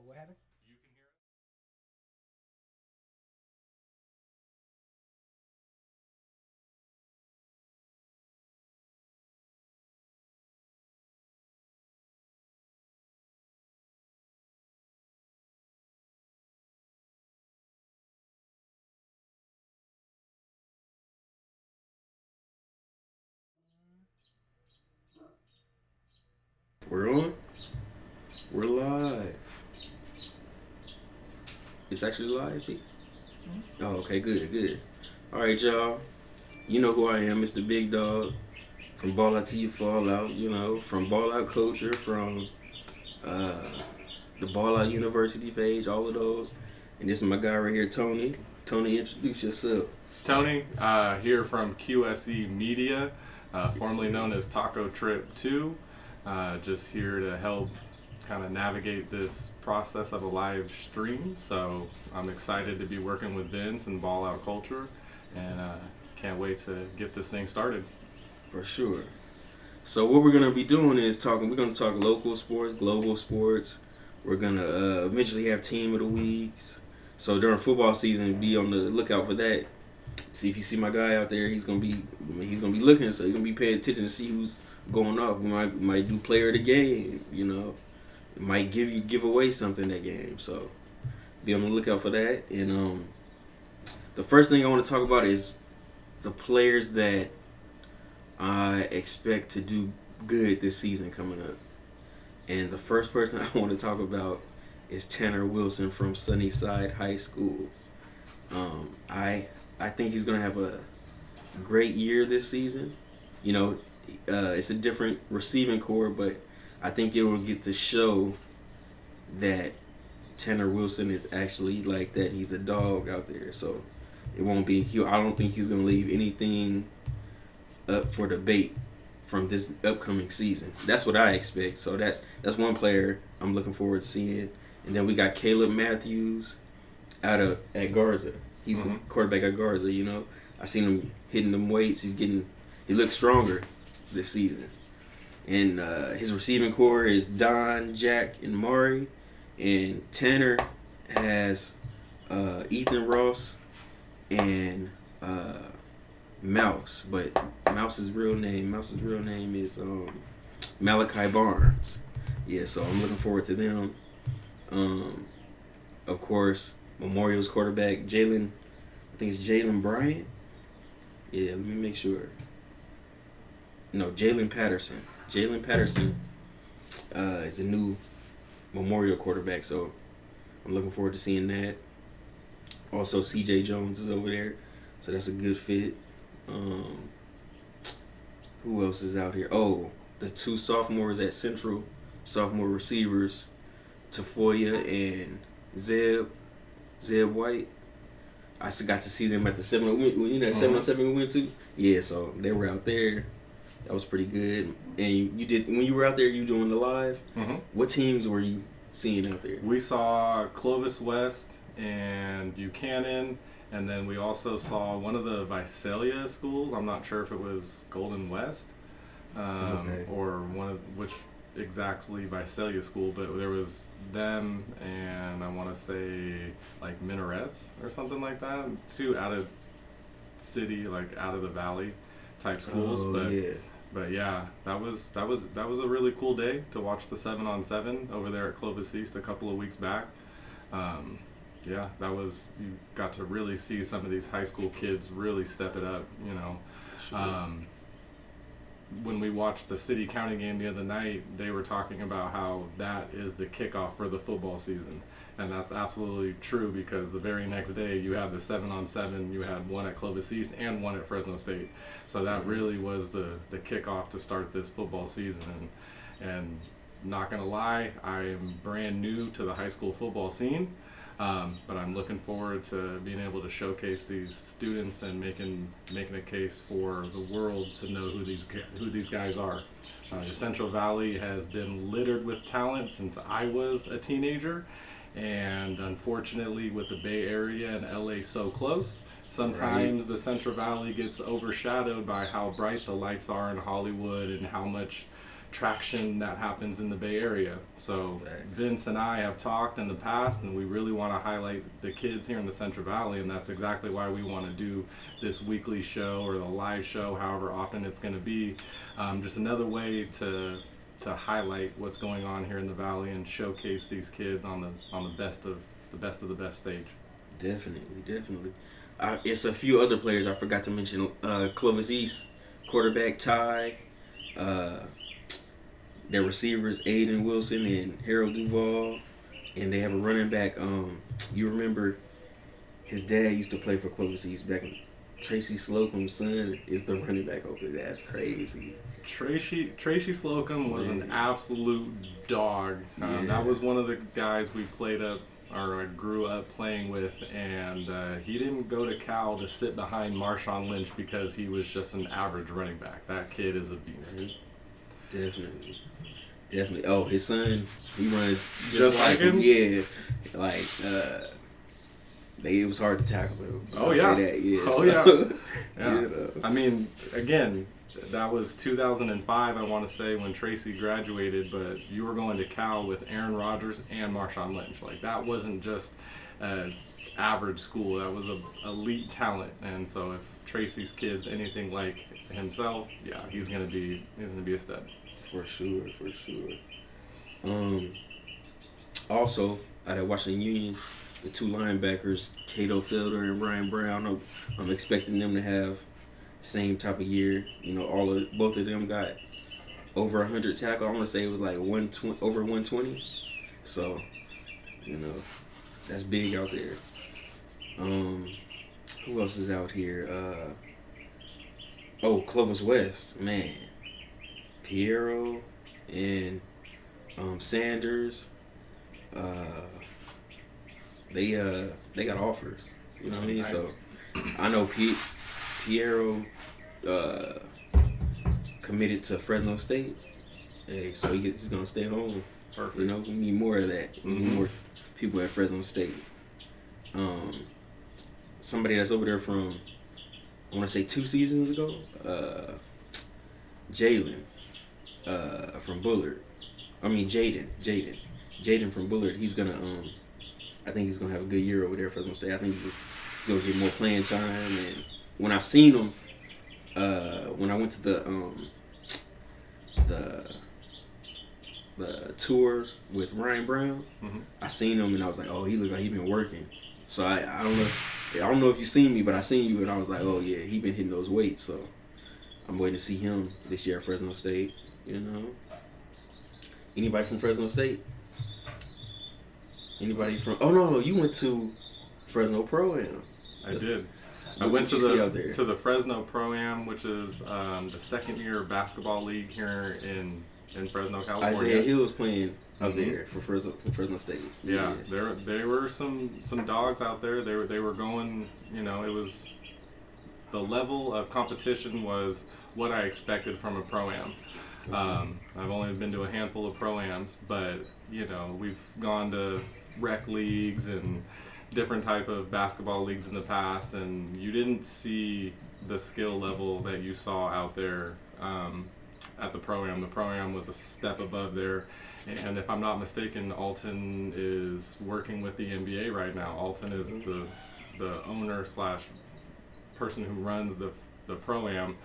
what happened? You can hear it? We're on. We're live. It's actually live, T. Oh, okay, good, good. All right, y'all. You know who I am. It's the big dog from Ball Out to You Fall Out. You know, from Ball Out Culture, from uh, the Ball Out University page, all of those. And this is my guy right here, Tony. Tony, introduce yourself. Tony, here from QSE Media, Yes, formerly sir. known as Taco Trip 2. Just here to help kind of navigate this process of a live stream. So I'm excited to be working with Vince and Ball Out Culture, and can't wait to get this thing started. For sure. So what we're gonna be doing is talking. We're gonna talk local sports, global sports. We're gonna eventually have team of the weeks. So during football season, be on the lookout for that. See if you see my guy out there, he's gonna be looking. So he's gonna be paying attention to see who's going off. We might do player of the game. You know, it might give away something that game. So be on the lookout for that. And the first thing I want to talk about is the players that I expect to do good this season coming up. And the first person I want to talk about is Tanner Wilson from Sunnyside High School. I think he's gonna have a great year this season. You know, it's a different receiving core, but I think it will get to show that Tanner Wilson is actually like that. He's a dog out there, so it won't be. I don't think he's gonna leave anything up for debate from this upcoming season. That's what I expect. So that's one player I'm looking forward to seeing. And then we got Caleb Matthews at Garza. He's the quarterback at Garza. You know, I seen him hitting them weights. He looks stronger this season. And his receiving core is Don, Jack, and Mari. And Tanner has Ethan Ross and Mouse, but Mouse's real name is Malachi Barnes. Yeah, so I'm looking forward to them. Um, of course, Memorial's quarterback Jalen. I think it's Jalen Bryant. Yeah, let me make sure. No, Jalen Patterson. Jalen Patterson is a new Memorial quarterback, so I'm looking forward to seeing that. Also, C.J. Jones is over there, so that's a good fit. Um, who else is out here? Oh, the two sophomores at Central, sophomore receivers, Tafoya and Zeb White. I got to see them at the 7 on 7 we went to. Yeah, so they were out there. That was pretty good. And you did when you were out there. You doing the live. Mm-hmm. What teams were you seeing out there? We saw Clovis West and Buchanan, and then we also saw one of the Visalia schools. I'm not sure if it was Golden West Okay. or one of which exactly Visalia school, but there was them and I want to say like Minarets or something like that. Two out of city, like out of the valley type schools, Oh but. yeah. But yeah, that was a really cool day to watch the 7 on 7 over there at Clovis East a couple of weeks back. Um, yeah, you got to really see some of these high school kids really step it up. You know, Sure. when we watched the city county game the other night, they were talking about how that is the kickoff for the football season. And that's absolutely true because the very next day you had the 7 on 7, you had one at Clovis East and one at Fresno State. So that really was the kickoff to start this football season. And not going to lie, I am brand new to the high school football scene. But I'm looking forward to being able to showcase these students and making a case for the world to know who these guys are. The Central Valley has been littered with talent since I was a teenager, and unfortunately, with the Bay Area and LA so close, sometimes the Central Valley gets overshadowed by how bright the lights are in Hollywood and how much traction that happens in the Bay Area. So Facts. Vince and I have talked in the past, and we really want to highlight the kids here in the Central Valley, and that's exactly why we want to do this weekly show or the live show, however often it's going to be. Just another way to highlight what's going on here in the Valley and showcase these kids on the best of the best stage. Definitely. It's a few other players I forgot to mention. Clovis East quarterback Ty. Their receivers Aiden Wilson and Harold Duval, and they have a running back. You remember his dad used to play for Clovis East back in. Tracy Slocum's son is the running back over there. That's crazy. Tracy Slocum was an absolute dog. That was one of the guys we played up, or I grew up playing with, and he didn't go to Cal to sit behind Marshawn Lynch because he was just an average running back. That kid is a beast. Definitely. Oh, his son, he runs just like him. Yeah, like it was hard to tackle him. Oh yeah. Say that. Yeah. Oh so, yeah. Yeah. I mean, again, that was 2005, I want to say, when Tracy graduated, but you were going to Cal with Aaron Rodgers and Marshawn Lynch. Like, that wasn't just an average school. That was an elite talent. And so if Tracy's kid's anything like himself, yeah, he's gonna be a stud. For sure. Also, out at Washington Union, the two linebackers, Cato Felder and Brian Brown, I'm expecting them to have same type of year. You know, both of them got over 100 tackles. I want to say it was like 120, over 120. So, you know, that's big out there. Who else is out here? Clovis West, man. Piero and Sanders. They got offers. You know what I mean? Nice. So I know Piero committed to Fresno State. Hey, so he's gonna stay home. Perfect. You know, we need more of that. We need more people at Fresno State. Somebody that's over there from, I want to say 2 seasons ago, Jalen from Bullard. I mean Jaden from Bullard. He's gonna I think he's gonna have a good year over there at Fresno State. I think he's gonna get more playing time. And when I seen him, when I went to the tour with Ryan Brown, I seen him and I was like, oh, he looked like he been working. So I don't know if you seen me, but I seen you and I was like, oh yeah, he been hitting those weights. So I'm waiting to see him this year at Fresno State. You know, anybody from Fresno State? Anybody from? Oh no, you went to Fresno Pro-Am. I did. I went to the Fresno Pro-Am, which is the second year basketball league here in Fresno, California. Isaiah Hill was playing out there for Fresno State. Yeah, there were some dogs out there. They were going. You know, it was the level of competition was what I expected from a Pro-Am. I've only been to a handful of Pro-Ams, but you know, we've gone to rec leagues and different type of basketball leagues in the past, and you didn't see the skill level that you saw out there at the Pro-Am. The Pro-Am was a step above there, and if I'm not mistaken, Alton is working with the NBA right now. Alton is the owner / person who runs the Pro-Am.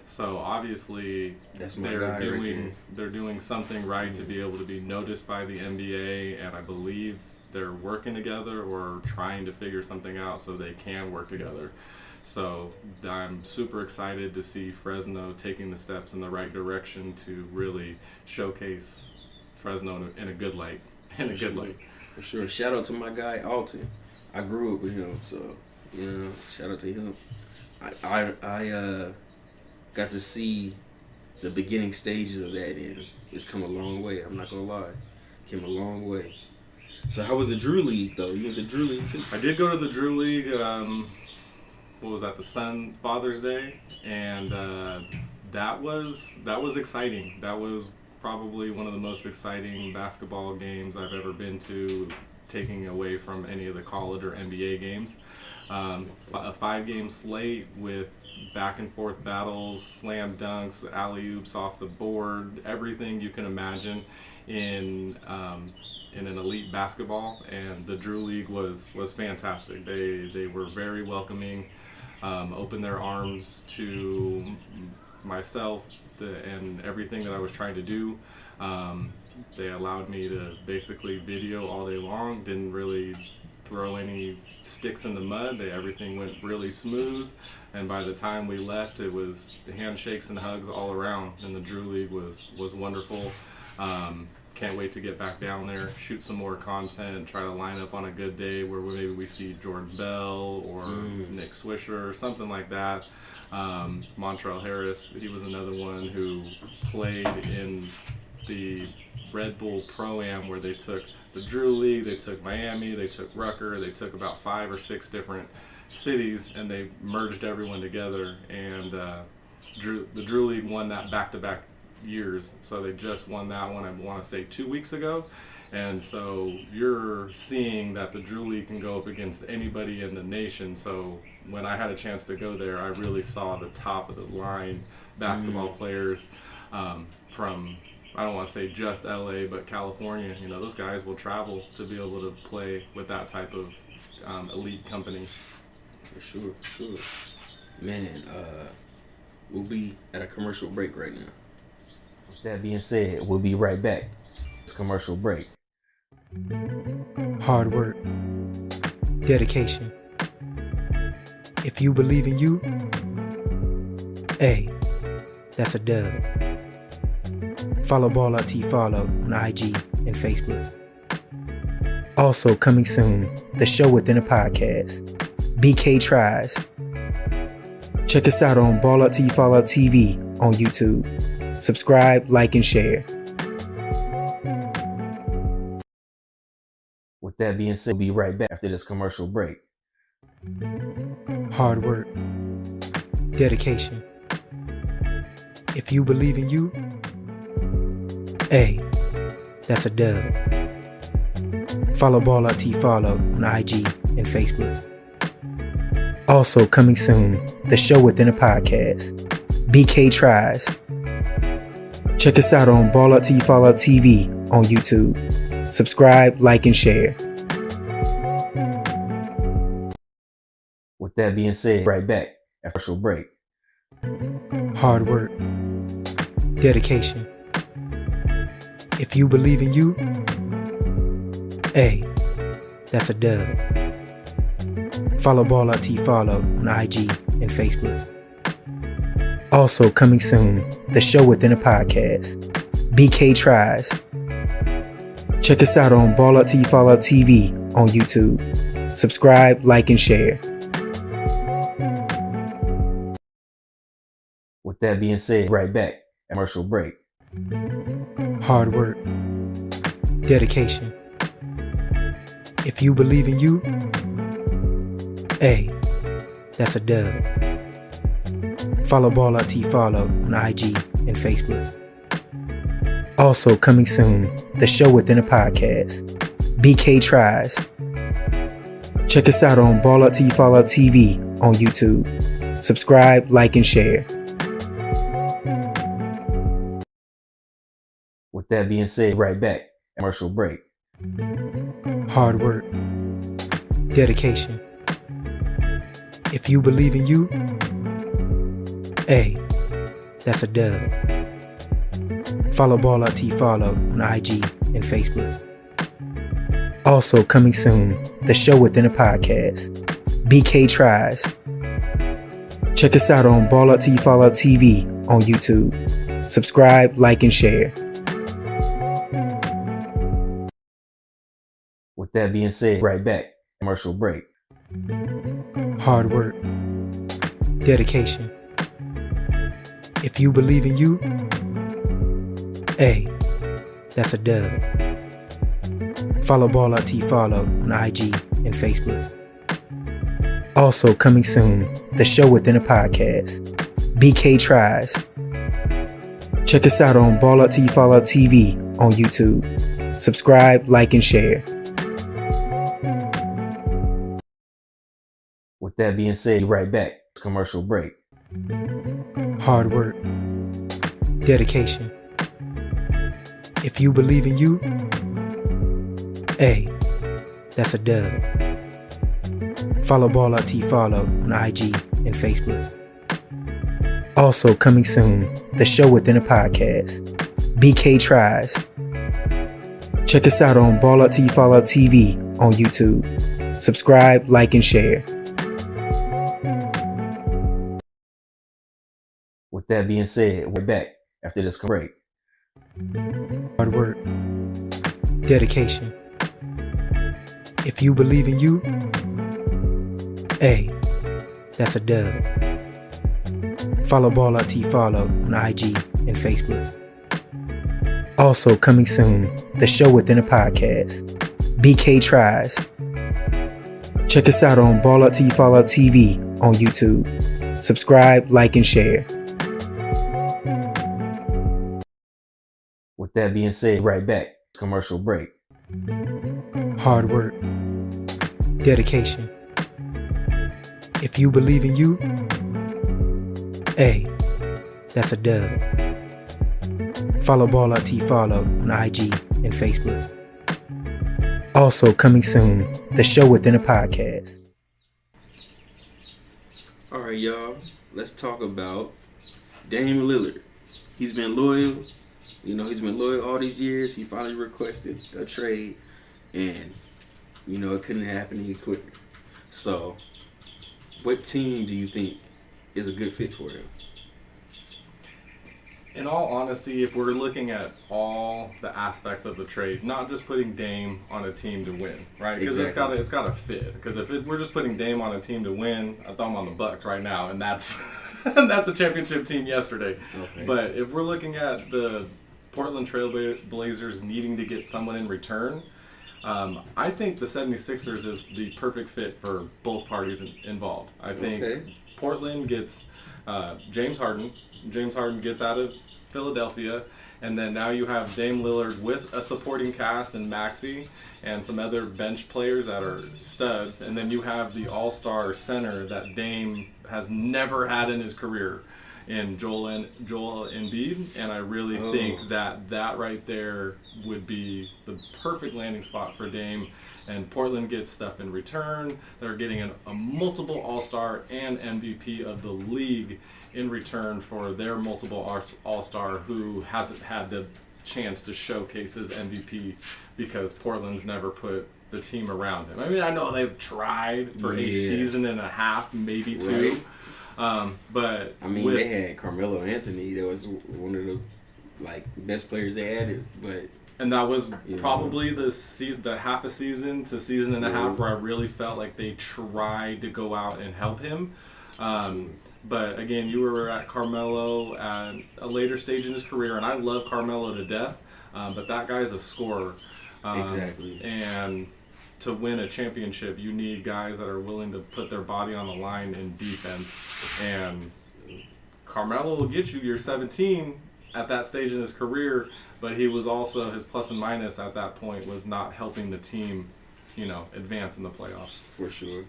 So obviously they're doing something right to be able to be noticed by the NBA, and I believe they're working together or trying to figure something out so they can work together. So I'm super excited to see Fresno taking the steps in the right direction to really showcase Fresno in a good light. For sure. Shout out to my guy Alton. I grew up with him, so you know, shout out to him. I got to see the beginning stages of that, and it's come a long way. I'm not gonna lie, came a long way. So how was the Drew League though? You went to Drew League too? I did go to the Drew League. What was that? Father's Day, and that was exciting. That was probably one of the most exciting basketball games I've ever been to taking away from any of the college or NBA games. A 5-game slate with back and forth battles, slam dunks, alley oops off the board, everything you can imagine in an elite basketball. And the Drew League was fantastic. They were very welcoming, opened their arms to myself and everything that I was trying to do. They allowed me to basically video all day long, didn't really throw any sticks in the mud. Everything went really smooth, and by the time we left, it was handshakes and hugs all around, and the Drew League was wonderful. Can't wait to get back down there, shoot some more content, try to line up on a good day where maybe we see Jordan Bell or Nick Swisher or something like that. Montrell Harris, he was another one who played in the Red Bull Pro-Am where they took the Drew League, they took Miami, they took Rucker, they took about 5 or 6 different cities and they merged everyone together, and the Drew League won that back-to-back years. So they just won that one, I want to say 2 weeks ago. And so you're seeing that the Drew League can go up against anybody in the nation. So when I had a chance to go there, I really saw the top of the line basketball players from, I don't want to say just LA, but California. You know, those guys will travel to be able to play with that type of elite company. For sure. Man, we'll be at a commercial break right now. With that being said, we'll be right back. It's commercial break. Hard work, dedication. If you believe in you, hey, that's a dub. Follow Ball Out T Follow on IG and Facebook. Also coming soon, the show within a podcast, BK Tries. Check us out on Ball Out T Follow TV on YouTube. Subscribe, like, and share. With that being said, we'll be right back after this commercial break. Hard work, dedication. If you believe in you, hey, that's a dub. Follow Ball Out T Follow on IG and Facebook. Also coming soon, the show within a podcast, BK Tries. Check us out on Ball Out T Follow TV on YouTube. Subscribe, like, and share. With that being said, right back after commercial break. Hard work, dedication. If you believe in you, hey, that's a dub. Follow Ball Out T Follow on IG and Facebook. Also coming soon, the show within a podcast, BK Tries. Check us out on Ball Out T Follow TV on YouTube. Subscribe, like, and share. With that being said, right back at commercial break. Hard work, dedication. If you believe in you, hey, that's a dub. Follow Ball Out T Follow on IG and Facebook. Also coming soon, the show within a podcast, BK Tries. Check us out on Ball Out T Follow TV on YouTube. Subscribe, like, and share. With that being said, right back at commercial break. Hard work, dedication. If you believe in you, hey, that's a dub. Follow Ball Out T Follow on IG and Facebook. Also coming soon, the show within a podcast, BK Tries. Check us out on Ball Out T Follow TV on YouTube. Subscribe, like, and share. With that being said, right back at commercial break. Hard work, dedication. If you believe in you, hey, that's a dub. Follow Ball Out T Follow on IG and Facebook. Also coming soon, the show within a podcast, BK Tries. Check us out on Ball Out T Follow TV on YouTube. Subscribe, like, and share. With that being said, be right back. Commercial break. Hard work. Dedication. If you believe in you, hey, that's a dub. Follow Ball Out T Follow on IG and Facebook. Also coming soon, the show within a podcast, BK Tries. Check us out on Ball Out T Follow TV on YouTube. Subscribe, like, and share. With that being said, we're back after this break. Hard work. Dedication. If you believe in you, hey, that's a dub. Follow Ball Out T Follow on IG and Facebook. Also coming soon, the show within a podcast, BK Tries. Check us out on Ball Out T Follow TV on YouTube. Subscribe, like, and share. With that being said, right back. Commercial break. Hard work. Dedication. If you believe in you, hey, that's a dub. Follow Ball Out T Follow on IG and Facebook. Also coming soon, the show within a podcast. All right, y'all. Let's talk about Dame Lillard. He's been loyal. He's been loyal all these years. He finally requested a trade, and it couldn't happen any quicker. So, what team do you think is a good fit for him? In all honesty, if we're looking at all the aspects of the trade, not just putting Dame on a team to win, right? Because Exactly. it's got to fit. Because if we're just putting Dame on a team to win, I thought I'm on the Bucks right now, and that's that's a championship team yesterday. Okay. But if we're looking at the Portland Trail Blazers needing to get someone in return, I think the 76ers is the perfect fit for both parties involved. I think Portland gets James Harden. James Harden gets out of Philadelphia, and then now you have Dame Lillard with a supporting cast and Maxey and some other bench players that are studs, and then you have the all-star center that Dame has never had in his career in Joel Embiid, and I really think that right there would be the perfect landing spot for Dame. And Portland gets stuff in return. They're getting a multiple All-Star and MVP of the league in return for their multiple All-Star who hasn't had the chance to showcase his MVP because Portland's never put the team around him. I mean, I know they've tried for a season and a half, maybe two. Right. But I mean, they had Carmelo Anthony. That was one of the best players they had. And that was probably the half a season to season and a half where I really felt like they tried to go out and help him. But again, you were at Carmelo at a later stage in his career, and I love Carmelo to death. But that guy's a scorer. Exactly. And to win a championship, you need guys that are willing to put their body on the line in defense. And Carmelo will get you your 17 at that stage in his career, but he was also, his plus and minus at that point was not helping the team, advance in the playoffs. For sure.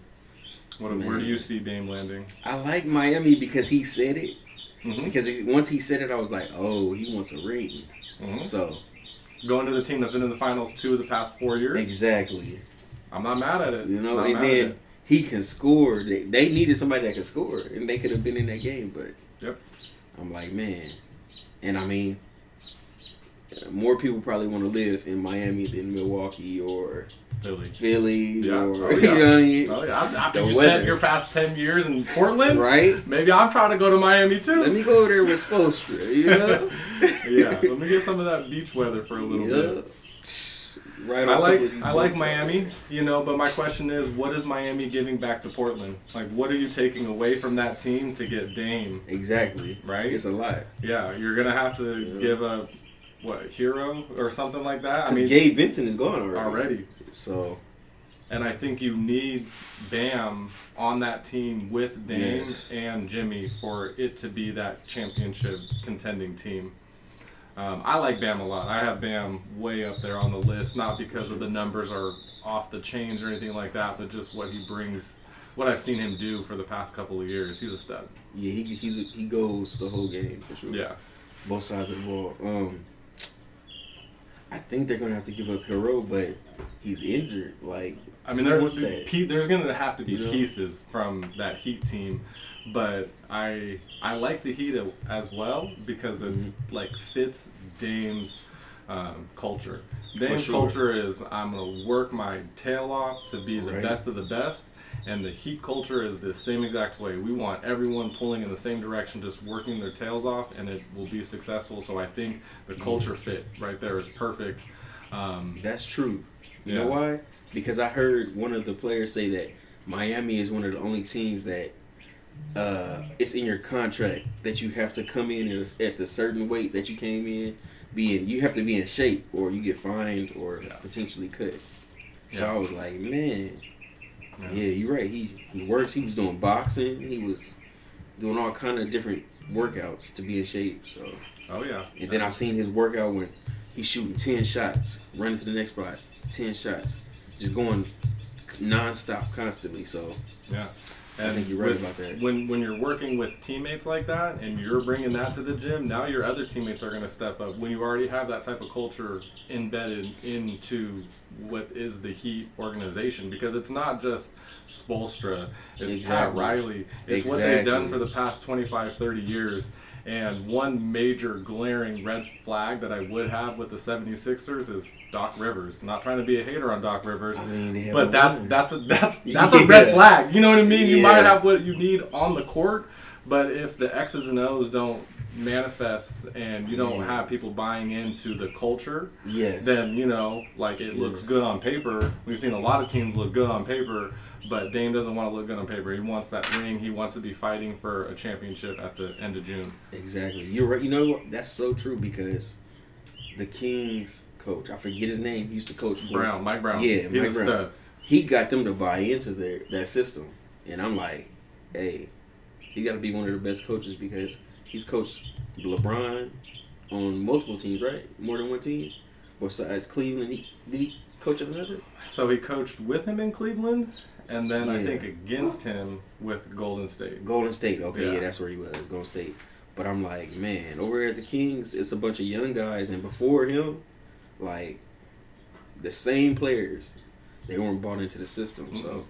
Where do you see Dame landing? I like Miami because he said it. Mm-hmm. Because once he said it, I was like, oh, he wants a ring. Mm-hmm. So going to the team that's been in the finals 2 of the past 4 years. Exactly. I'm not mad at it. And then he can score. They needed somebody that could score, and they could have been in that game. But I'm like, man. And I mean, more people probably want to live in Miami than Milwaukee or Philly or Oh, you know what I mean? Oh yeah. After The you weather. spent your past 10 years in Portland, Right? Maybe I'm trying to go to Miami too. Let me go over there with Spoelstra, Yeah, let me get some of that beach weather for a little bit. Right. I like Miami, but my question is, what is Miami giving back to Portland? Like, what are you taking away from that team to get Dame? Exactly. Right? It's a lot. Yeah, you're gonna have to give a hero or something like that. I mean, Gabe Vincent is gone already. So, and I think you need Bam on that team with Dame and Jimmy for it to be that championship contending team. I like Bam a lot. I have Bam way up there on the list, not because of the numbers are off the chains or anything like that, but just what he brings, what I've seen him do for the past couple of years. He's a stud. Yeah, he goes the whole game for sure. Yeah. Both sides of the ball. I think they're gonna have to give up Hero, but he's injured. Like, I mean, there's going to have to be pieces from that Heat team, but I like the Heat as well because it's like fits Dame's culture. Dame's culture is I'm going to work my tail off to be the best of the best, and the Heat culture is the same exact way. We want everyone pulling in the same direction, just working their tails off, and it will be successful. So I think the culture fit right there is perfect. That's true. You know why? Because I heard one of the players say that Miami is one of the only teams that it's in your contract that you have to come in at the certain weight that you came in. You have to be in shape or you get fined or potentially cut. So I was like, man, you're right. He works. He was doing boxing. He was doing all kind of different workouts to be in shape. So. Oh yeah. And then I seen his workout when he's shooting 10 shots, running to the next spot, 10 shots, just going nonstop constantly. So yeah, I think you're right about that. When you're working with teammates like that and you're bringing that to the gym, now your other teammates are going to step up. When you already have that type of culture embedded into what is the Heat organization, because it's not just Spoelstra, it's Pat Riley, it's what they've done for the past 25, 30 years. And one major glaring red flag that I would have with the 76ers is Doc Rivers. I'm not trying to be a hater on Doc Rivers, but that's a red flag. You know what I mean? You might have what you need on the court, but if the X's and O's don't manifest and you don't have people buying into the culture, then it looks good on paper. We've seen a lot of teams look good on paper, but Dame doesn't want to look good on paper. He wants that ring. He wants to be fighting for a championship at the end of June. Exactly. You're right. You know what? That's so true because the Kings coach, I forget his name, he used to coach for Mike Brown. Yeah, He's Mike a Brown. stud. He got them to buy into that system. And I'm like, hey, he got to be one of the best coaches because he's coached LeBron on multiple teams, right? More than one team. Besides Cleveland, did he coach another? So he coached with him in Cleveland, and then I think against him with Golden State. Golden State, okay, yeah, that's where he was, Golden State. But I'm like, man, over at the Kings, it's a bunch of young guys, and before him, like, the same players, they weren't bought into the system. So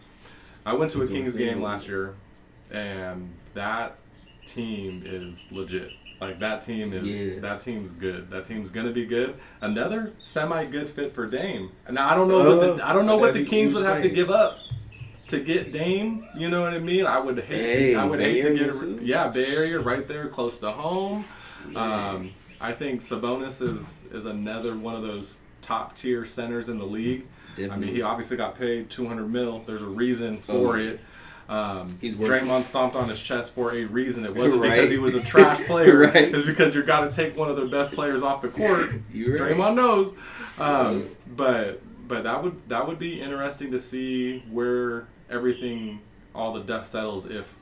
I went to a Kings game last year, and that team is legit. Like that team's good. That team's gonna be good. Another semi-good fit for Dame. And now I don't know what the Kings would have to give up to get Dame. You know what I mean? I would hate to get Bay Area right there, close to home. Yeah. I think Sabonis is another one of those top tier centers in the league. Definitely. I mean, he obviously got paid $200 million. There's a reason for it. Draymond stomped on his chest for a reason. It wasn't because he was a trash player. It's because you got to take one of their best players off the court. Draymond knows. But that would be interesting to see where all the dust settles if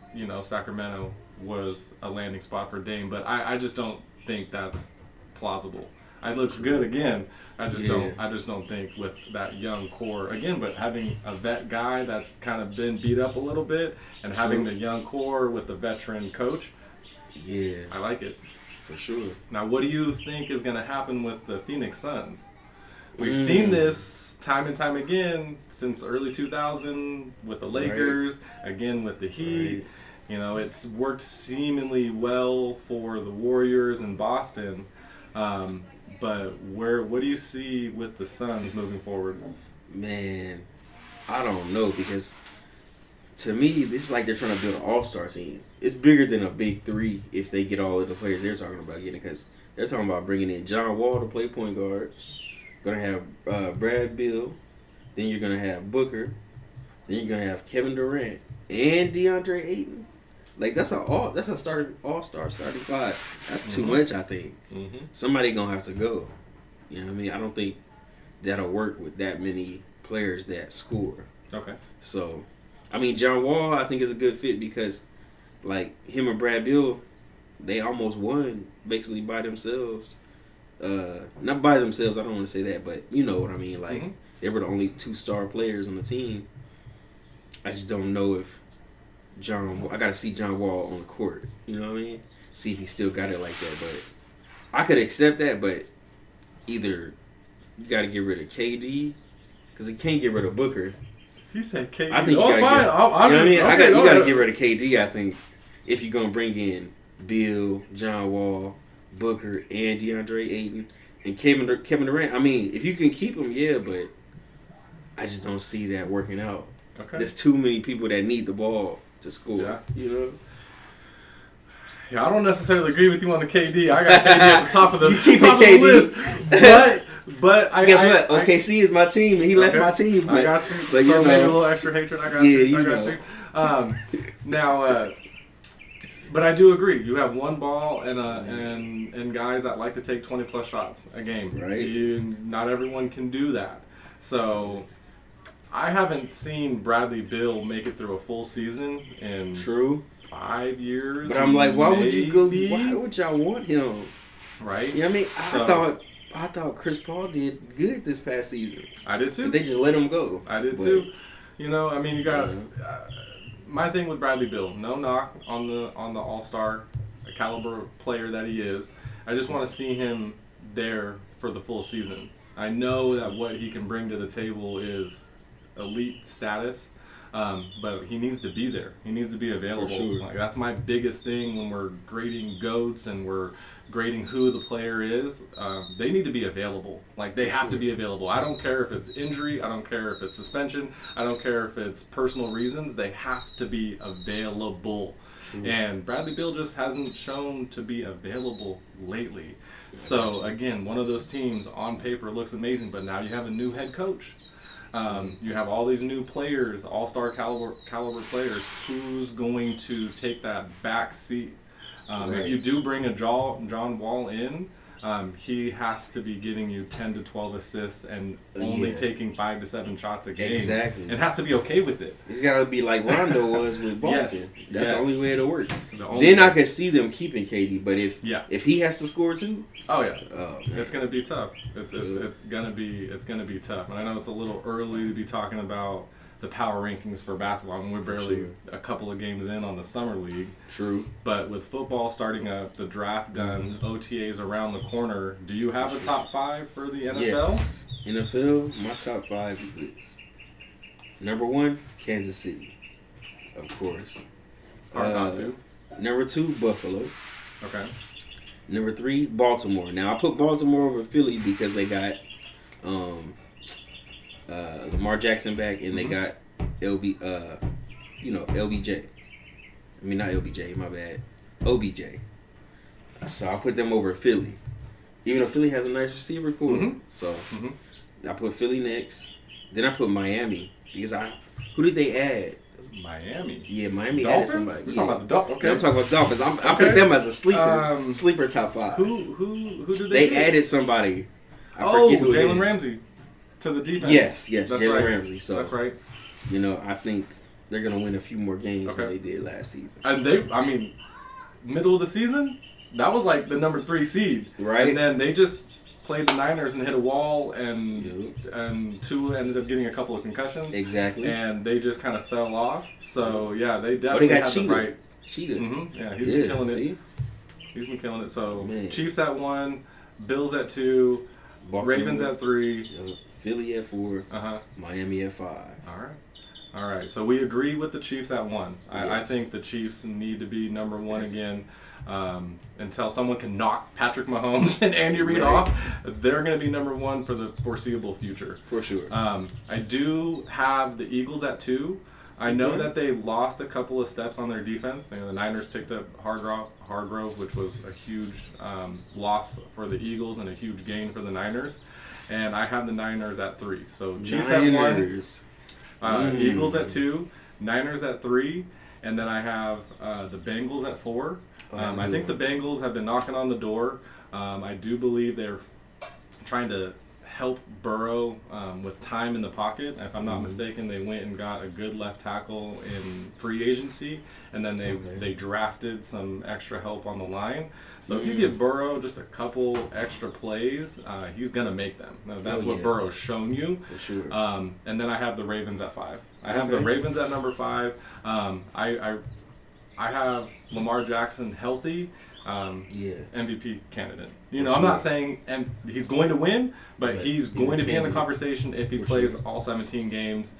Sacramento was a landing spot for Dame. But I just don't think that's plausible. It looks good again. I just don't think with that young core again. But having a vet guy that's kind of been beat up a little bit, and having the young core with the veteran coach, I like it for sure. Now, what do you think is going to happen with the Phoenix Suns? We've seen this time and time again since early 2000 with the Lakers, again with the Heat. It's worked seemingly well for the Warriors in Boston. But what do you see with the Suns moving forward? Man, I don't know because to me, this is like they're trying to build an all-star team. It's bigger than a big three if they get all of the players they're talking about getting because they're talking about bringing in John Wall to play point guard. Going to have Brad Beal. Then you're going to have Booker. Then you're going to have Kevin Durant and DeAndre Ayton. Like that's a all-star starting five. That's too much, I think. Somebody gonna have to go. You know what I mean? I don't think that'll work with that many players that score. Okay. So, I mean, John Wall I think is a good fit because, like him and Brad Beal, they almost won basically by themselves not by themselves. I don't want to say that, but you know what I mean. Like Mhm. they were the only 2-star players on the team. I just don't know if I got to see John Wall on the court. You know what I mean? See if he still got it like that. But I could accept that. But either you got to get rid of KD because he can't get rid of Booker. He said KD. I think oh, it's fine. you know what I mean? Okay, You got to get rid of KD. I think if you're gonna bring in Bill, John Wall, Booker, and DeAndre Ayton, and Kevin Durant. I mean, if you can keep them, yeah, but I just don't see that working out. Okay. There's too many people that need the ball to score. Yeah. You know. Yeah, I don't necessarily agree with you on the KD. I got KD at the top of the, You keep top it of the list. But Guess what? OKC is my team, and he left my team. But, I got you. But So you maybe a know, little extra hatred. I got Yeah, you. I you got know. you. Now, but I do agree. You have one ball and guys that like to take 20+ shots a game. Right. Not everyone can do that. So I haven't seen Bradley Beal make it through a full season in true. 5 years. But I'm like, why would you go? maybe? Why would y'all want him? Right. You know what I mean? So- I thought Chris Paul did good this past season. I did too. But they just let him go. I did But- too. You know, I mean, you got my thing with Bradley Beal. No knock on the All-Star caliber player that he is. I just want to see him there for the full season. I know that what he can bring to the table is elite status, but he needs to be there. He needs to be available. For sure. Like, that's my biggest thing when we're grading GOATs and we're grading who the player is. They need to be available. Like, they have to be available. I don't care if it's injury. I don't care if it's suspension. I don't care if it's personal reasons. They have to be available. True. And Bradley Beal just hasn't shown to be available lately. So, again, one of those teams on paper looks amazing, but now you have a new head coach. You have all these new players, all-star caliber players. Who's going to take that back seat? Right. If you do bring a John Wall in, he has to be getting you 10 to 12 assists and only taking 5 to 7 shots a game. Exactly. And has to be okay with it. It's got to be like Rondo was with Boston. Yes. That's Yes. the only way it'll work. The only Then I way. could see them keeping KD, but if he has to score too, Oh yeah. oh man. It's gonna be tough. It's gonna be tough. And I know it's a little early to be talking about the power rankings for basketball. I mean, we're barely a couple of games in on the summer league. True. But with football starting up, the draft done, OTAs around the corner, do you have a top 5 for the NFL? Yes. NFL, my top 5 is this. Number 1, Kansas City, of course. Hard not to. Number 2, Buffalo. Okay. Number 3, Baltimore. Now I put Baltimore over Philly because they got Lamar Jackson back and they got LBJ. I mean not LBJ, my bad. OBJ. So I put them over Philly. Even though Philly has a nice receiver core. Mhm. So I put Philly next. Then I put Miami because who did they add? Miami. Yeah, Miami Dolphins? added somebody. We're Yeah. talking about the Dolphins. Okay. Yeah, I'm talking about Dolphins. I Okay. put them as a sleeper top 5. Who did They get? added somebody. I Oh, forget who it Jalen is. Ramsey to the defense. Yes, That's Jalen right. Ramsey. So That's right. you know, I think they're gonna win a few more games than Okay. they did last season. And middle of the season, that was like the number 3 seed. Right. And then they just played the Niners and hit a wall, and 2 ended up getting a couple of concussions. Exactly. And they just kind of fell off. So, yeah, they But definitely they got had cheated. the right. Cheated. Yeah, he's been killing it. See? He's been killing it. So, Man. Chiefs at 1, Bills at 2, Baltimore, Ravens at 3. Philly at 4, Uh-huh. Miami at 5. All right. So we agree with the Chiefs at 1. I Yes. think the Chiefs need to be number 1 again. Until someone can knock Patrick Mahomes and Andy Reid Right. off, they're going to be number 1 for the foreseeable future. For sure. I do have the Eagles at 2. I know that they lost a couple of steps on their defense. You know, the Niners picked up Hargrove, which was a huge loss for the Eagles and a huge gain for the Niners. And I have the Niners at 3. So Chiefs at 1, Niners. Eagles at 2, Niners at 3, and then I have the Bengals at 4. Oh, that's a I good think one. the Bengals have been knocking on the door. I do believe they're trying to help Burrow with time in the pocket. If I'm not mistaken, they went and got a good left tackle in free agency, and then they drafted some extra help on the line. So if you give Burrow just a couple extra plays, he's going to make them. Now, that's what Burrow's shown you. For sure. And then I have the Ravens at 5. I have the Ravens at number 5. I have Lamar Jackson healthy. MVP candidate. I'm not saying he's going to win, but he's going to be in the conversation if he plays all 17 games.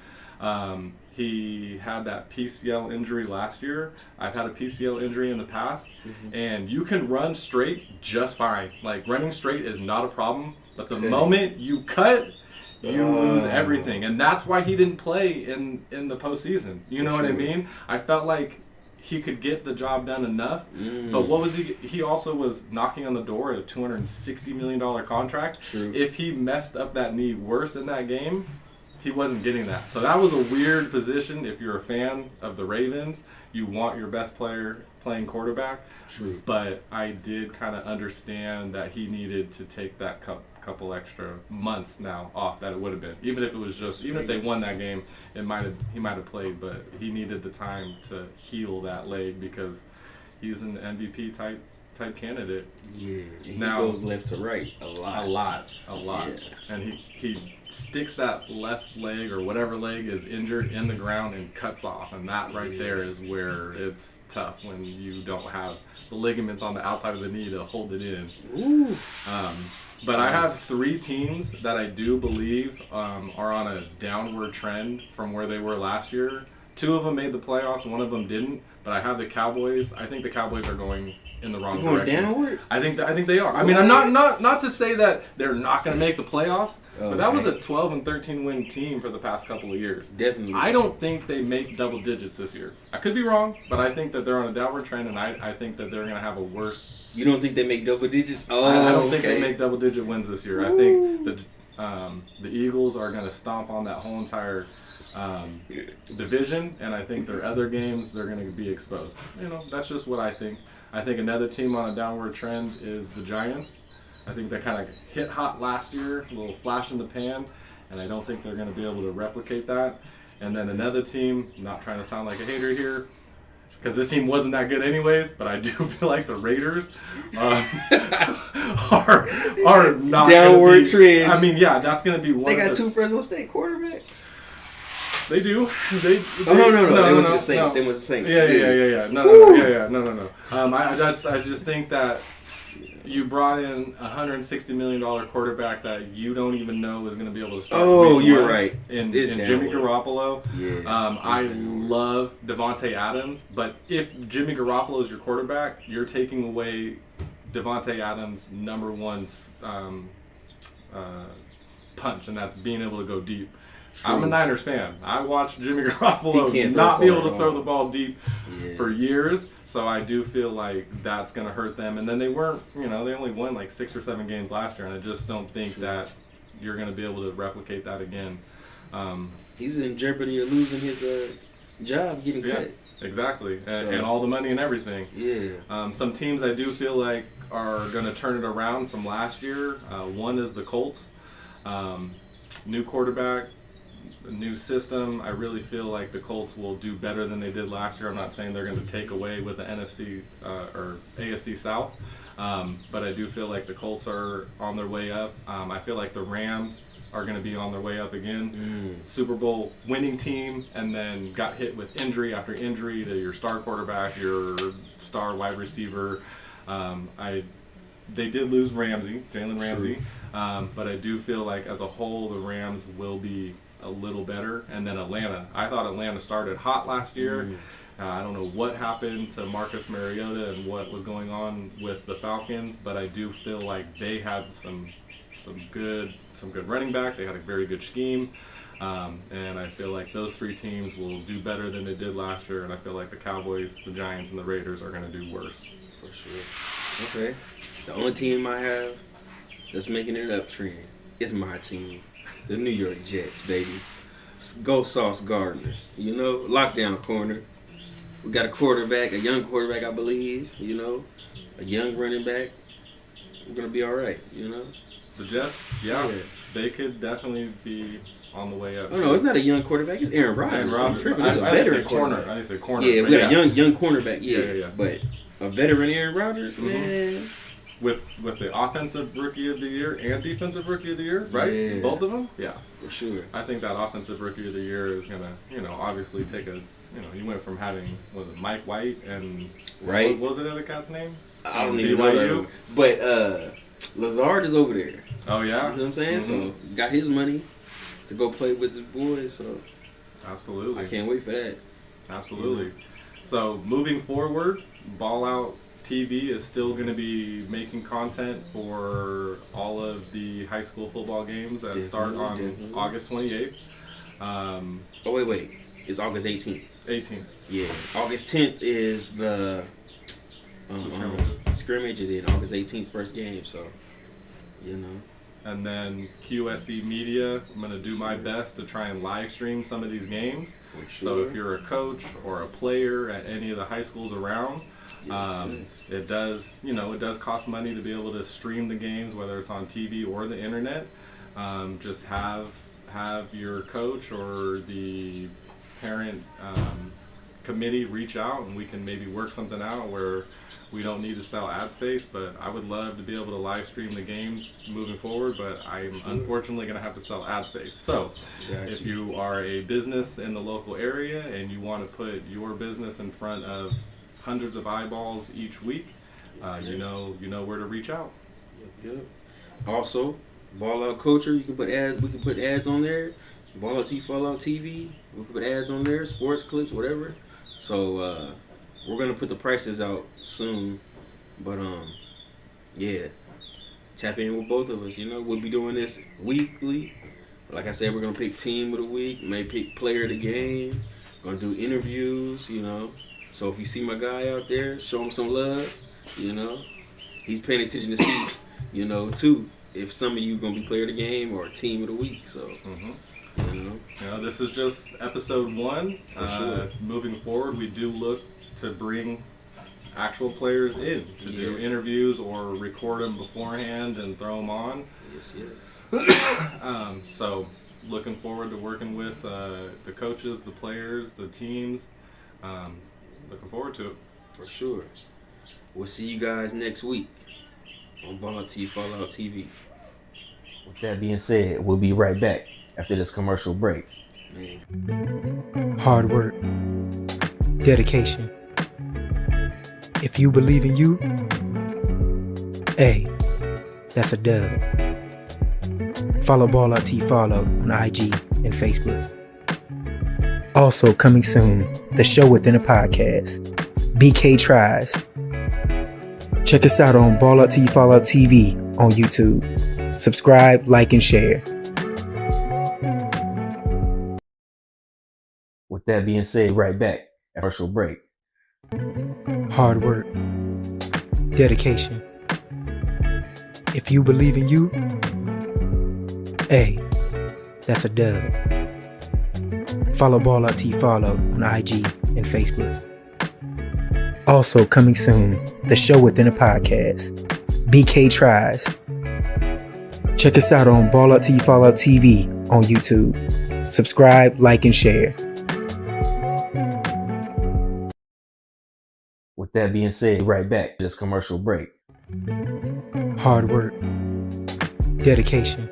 He had that PCL injury last year. I've had a PCL injury in the past, and you can run straight just fine. Like, running straight is not a problem, but the moment you cut, you lose everything. And that's why he didn't play in the postseason. You know what I mean? I felt like he could get the job done enough, but what was he also was knocking on the door at a $260 million contract. True. If he messed up that knee worse in that game, he wasn't getting that. So that was a weird position. If you're a fan of the Ravens, you want your best player playing quarterback. True. But I did kind of understand that he needed to take that couple extra months now off that it would have been. Even if they won that game, he might have played, but he needed the time to heal that leg because he's an MVP type candidate. Yeah. He now, goes left to right a lot. Yeah. And he sticks that left leg or whatever leg is injured in the ground and cuts off, and that there is where it's tough when you don't have the ligaments on the outside of the knee to hold it in. Ooh. But I have 3 teams that I do believe are on a downward trend from where they were last year. 2 of them made the playoffs, 1 of them didn't. But I have the Cowboys. I think the Cowboys are going in the wrong direction. Downward? I think they are. I mean, I'm not to say that they're not going to make the playoffs, but that was a 12 and 13 win team for the past couple of years. Definitely. I don't think they make double digits this year. I could be wrong, but I think that they're on a downward trend, and I think that they're going to have a worse. You don't think they make double digits? Oh, I don't think they make double digit wins this year. I think the Eagles are going to stomp on that whole entire division, and I think their other games they're going to be exposed. That's just what I think. I think another team on a downward trend is the Giants. I think they kind of hit hot last year, a little flash in the pan, and I don't think they're going to be able to replicate that. And then another team, not trying to sound like a hater here, because this team wasn't that good anyways, but I do feel like the Raiders are not downward trend. I mean, yeah, that's going to be one. They got 2 Fresno State quarterbacks. They do. No. They went to the Saints. They went to the Saints. Yeah. No. I just think that you brought in a $160 million quarterback that you don't even know is going to be able to start. Oh, you're right. In Jimmy Garoppolo. Yeah. I love Devontae Adams, but if Jimmy Garoppolo is your quarterback, you're taking away Devontae Adams' number 1 punch, and that's being able to go deep. True. I'm a Niners fan. I watched Jimmy Garoppolo not be able to throw the ball deep for years, so I do feel like that's going to hurt them. And then they weren't, they only won like 6 or 7 games last year, and I just don't think that you're going to be able to replicate that again. He's in jeopardy of losing his job, getting cut. Exactly, and all the money and everything. Yeah. Some teams I do feel like are going to turn it around from last year. One is the Colts. New quarterback. A new system. I really feel like the Colts will do better than they did last year. I'm not saying they're going to take away with the NFC or AFC South, but I do feel like the Colts are on their way up. I feel like the Rams are going to be on their way up again. Super Bowl winning team, and then got hit with injury after injury to your star quarterback, your star wide receiver. They did lose Jalen Ramsey, but I do feel like as a whole the Rams will be a little better. And then Atlanta. I thought Atlanta started hot last year. I don't know what happened to Marcus Mariota and what was going on with the Falcons, but I do feel like they had some good running back. They had a very good scheme. And I feel like those 3 teams will do better than they did last year, and I feel like the Cowboys, the Giants, and the Raiders are going to do worse. For sure. Okay. The only team I have that's making it uptrend is my team. The New York Jets, baby. Go Sauce Gardner. Lockdown corner. We got a young quarterback, I believe. A young running back. We're going to be all right, The Jets? Yeah. they could definitely be on the way up. Oh no, it's not a young quarterback. It's Aaron Rodgers. Aaron Rodgers. I'm tripping. It's a I didn't veteran say corner. quarterback. I didn't say corner. Yeah, but we got a young quarterback. Yeah. But a veteran Aaron Rodgers, man. With the offensive rookie of the year and defensive rookie of the year, right? Yeah. Both of them? Yeah. For sure. I think that offensive rookie of the year is going to, obviously take you went from having, was it Mike White and, right? What was the other cat's name? I don't even know that. But Lazard is over there. Oh, yeah? You know what I'm saying? So, got his money to go play with his boys, so. Absolutely. I can't wait for that. Absolutely. So, moving forward, Ball Out TV is still going to be making content for all of the high school football games that start on August 28th. Oh, wait. It's August 18th. 18th. Yeah. August 10th is the scrimmage, and then August 18th, first game, so, And then QSE Media, I'm going to do my best to try and live stream some of these games. For sure. So if you're a coach or a player at any of the high schools around, it does cost money to be able to stream the games, whether it's on TV or the internet. Just have your coach or the parent committee reach out, and we can maybe work something out where we don't need to sell ad space. But I would love to be able to live stream the games moving forward, but I'm unfortunately going to have to sell ad space. So if you are a business in the local area and you want to put your business in front of hundreds of eyeballs each week, you know where to reach out. Yep. Also, Ball Out Culture, you can put ads. We can put ads on there. Ball Out TV. We can put ads on there. Sports clips, whatever. So we're gonna put the prices out soon, but tap in with both of us. We'll be doing this weekly. Like I said, we're gonna pick team of the week, maybe pick player of the game. Gonna do interviews. So if you see my guy out there, show him some love. He's paying attention to see, too, if some of you gonna be player of the game or team of the week. So, this is just episode 1. For sure. Moving forward, we do look to bring actual players in to do interviews or record them beforehand and throw them on. Yes. So, looking forward to working with the coaches, the players, the teams. Looking forward to it. For sure. We'll see you guys next week on Ball Out TV. With that being said, we'll be right back after this commercial break. Man. Hard work. Dedication. If you believe in you, that's a dub. Follow Ball Out T Follow on IG and Facebook. Also coming soon, the show within a podcast, BK Tries. Check us out on Ball Out T Follow TV on YouTube. Subscribe, like, and share. With that being said, right back after commercial break. Hard work. Dedication. If you believe in you, that's a dub. Follow Ball Out T Follow on IG and Facebook. Also coming soon, the show within a podcast, BK Tries. Check us out on Ball Out T Follow TV on YouTube. Subscribe, like, and share. With that being said, right back to this commercial break. Hard work. Dedication.